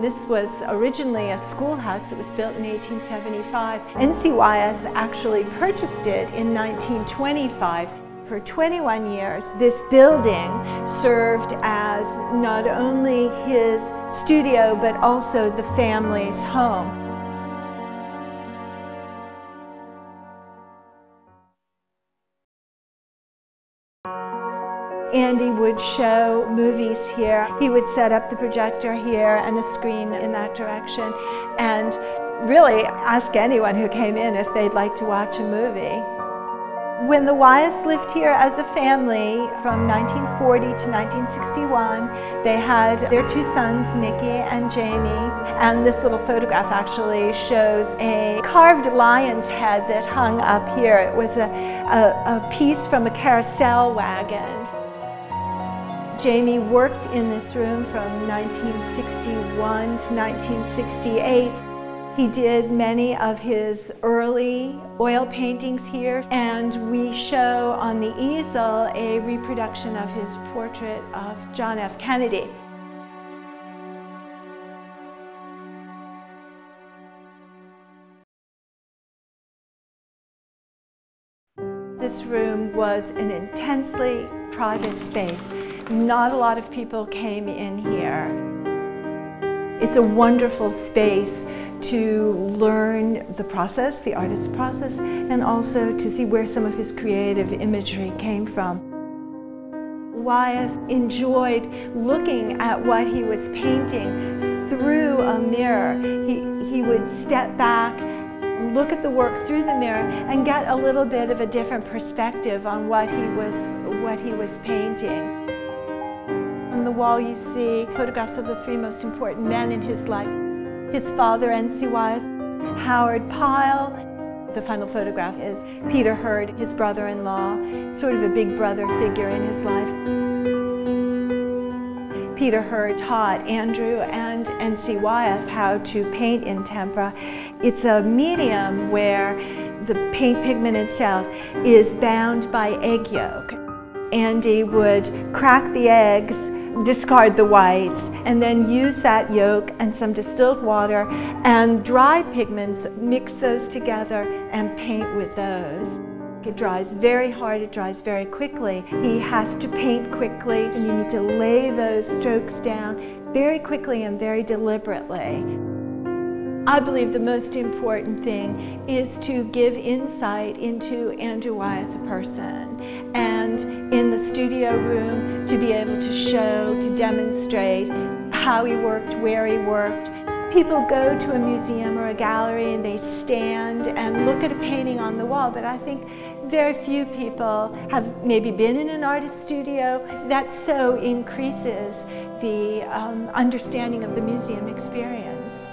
This was originally a schoolhouse. It was built in 1875. Andrew Wyeth actually purchased it in 1925. For 21 years, this building served as not only his studio, but also the family's home. Andy would show movies here. He would set up the projector here and a screen in that direction, and really ask anyone who came in if they'd like to watch a movie. When the Wyeths lived here as a family from 1940 to 1961, they had their two sons, Nicky and Jamie, and this little photograph actually shows a carved lion's head that hung up here. It was a piece from a carousel wagon. Jamie worked in this room from 1961 to 1968. He did many of his early oil paintings here, and we show on the easel a reproduction of his portrait of John F. Kennedy. This room was an intensely private space. Not a lot of people came in here. It's a wonderful space to learn the process, the artist's process, and also to see where some of his creative imagery came from. Wyeth enjoyed looking at what he was painting through a mirror. He would step back, look at the work through the mirror, and get a little bit of a different perspective on what he was painting. On the wall you see photographs of the three most important men in his life. His father, Andrew Wyeth, Howard Pyle. The final photograph is Peter Hurd, his brother-in-law, sort of a big brother figure in his life. Peter Hurd taught Andrew and Andrew Wyeth how to paint in tempera. It's a medium where the paint pigment itself is bound by egg yolk. Andy would crack the eggs, discard the whites, and then use that yolk and some distilled water and dry pigments, mix those together and paint with those. It dries very hard, it dries very quickly. He has to paint quickly, and you need to lay those strokes down very quickly and very deliberately. I believe the most important thing is to give insight into Andrew Wyeth, the person, and in the studio room to be able to show, to demonstrate how he worked, where he worked. People go to a museum or a gallery and they stand and look at a painting on the wall, but I think very few people have maybe been in an artist's studio. That so increases the understanding of the museum experience.